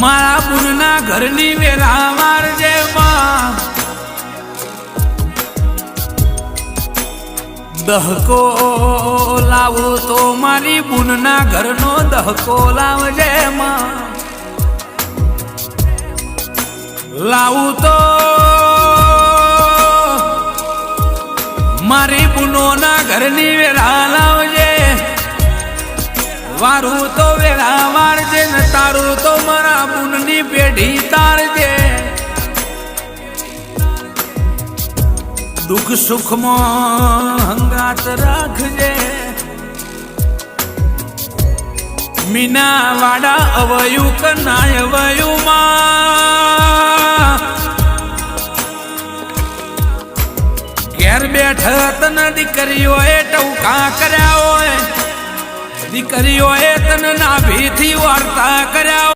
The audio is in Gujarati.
મારા બુનના ઘરની વેલા મારજે માં દહકો લાવું તો મારી બુનના ઘરનો દહકો લાવજે માં લાવું તો મારી બુનોના ઘરની વેલા લાવજે વારું તો વેલા વારજે ને તારું તો મારા બુનની પેઢી તારજે દુઃખ સુખમાં હંગાત રાખજે મીના વાડા અવયું કનાય અવયું માં ઘેર બેઠ તને દીકરીઓએ ટવકા કર્યા હોય દીકરીઓએ તને નાભીથી વાર્તા કર્યા